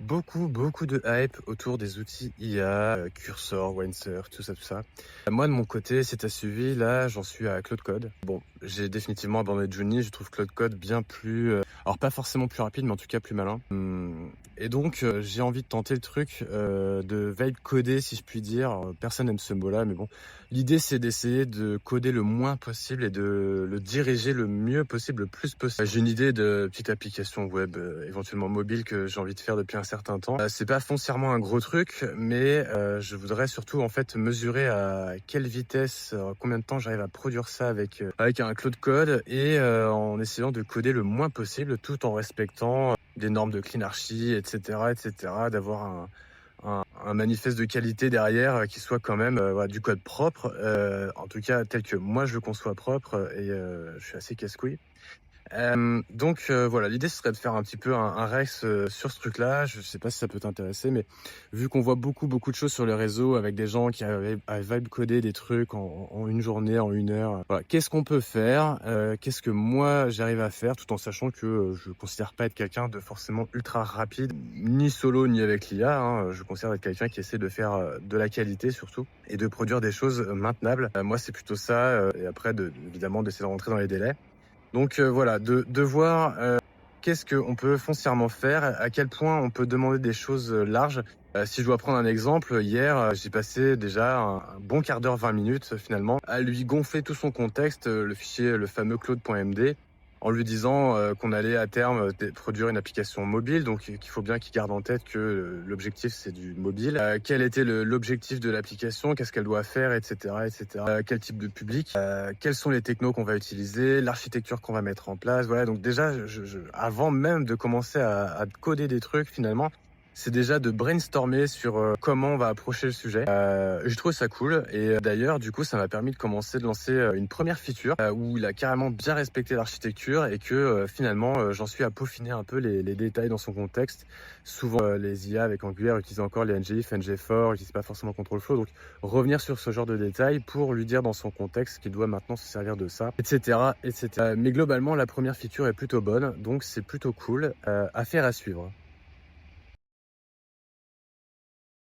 beaucoup de hype autour des outils IA, Cursor, Windsurf, tout ça, tout ça. Moi, de mon côté, si tu as suivi, là, j'en suis à Claude Code. Bon, j'ai définitivement abandonné Journey, je trouve Claude Code bien plus... alors, pas forcément plus rapide, mais en tout cas plus malin. Et donc, j'ai envie de tenter le truc de vibe coder, si je puis dire. Alors, personne n'aime ce mot-là, mais bon. L'idée, c'est d'essayer de coder le moins possible et de le diriger le mieux possible, le plus possible. J'ai une idée de petite application web, éventuellement mobile, que j'ai envie de faire depuis un certain temps. C'est pas foncièrement un gros truc, mais je voudrais surtout en fait mesurer à quelle vitesse, combien de temps j'arrive à produire ça avec un Claude Code et en essayant de coder le moins possible tout en respectant des normes de CleanArchi, etc., d'avoir un manifeste de qualité derrière qui soit quand même voilà, du code propre, en tout cas tel que moi je le conçois propre et je suis assez casse-couille. Donc voilà, l'idée ce serait de faire un petit peu un Rex sur ce truc-là. Je sais pas si ça peut t'intéresser, mais vu qu'on voit beaucoup de choses sur les réseaux avec des gens qui arrivent à vibe coder des trucs en une journée, en 1 heure, voilà. Qu'est-ce qu'on peut faire? Qu'est-ce que moi j'arrive à faire tout en sachant que je considère pas être quelqu'un de forcément ultra rapide, ni solo ni avec l'IA, hein. Je considère être quelqu'un qui essaie de faire de la qualité surtout et de produire des choses maintenables. Moi c'est plutôt ça, et après évidemment d'essayer de rentrer dans les délais. Donc voilà, de voir qu'est-ce qu'on peut foncièrement faire, à quel point on peut demander des choses larges. Si je dois prendre un exemple, hier, j'ai passé déjà un bon quart d'heure, 20 minutes finalement, à lui gonfler tout son contexte, le fichier, le fameux claude.md, en lui disant qu'on allait à terme produire une application mobile, donc qu'il faut bien qu'il garde en tête que l'objectif c'est du mobile. Quel était l'objectif de l'application, qu'est-ce qu'elle doit faire, etc. Quel type de public, quels sont les technos qu'on va utiliser, l'architecture qu'on va mettre en place. Voilà, donc déjà, avant même de commencer à coder des trucs finalement, c'est déjà de brainstormer sur comment on va approcher le sujet. Je trouve ça cool et d'ailleurs du coup ça m'a permis de commencer de lancer une première feature où il a carrément bien respecté l'architecture et que finalement j'en suis à peaufiner un peu les détails dans son contexte. Souvent les IA avec Angular utilisent encore les ngIf, ngFor, n'utilisent pas forcément control flow, donc revenir sur ce genre de détails pour lui dire dans son contexte qu'il doit maintenant se servir de ça, etc. Mais globalement la première feature est plutôt bonne, donc c'est plutôt cool, affaire à suivre.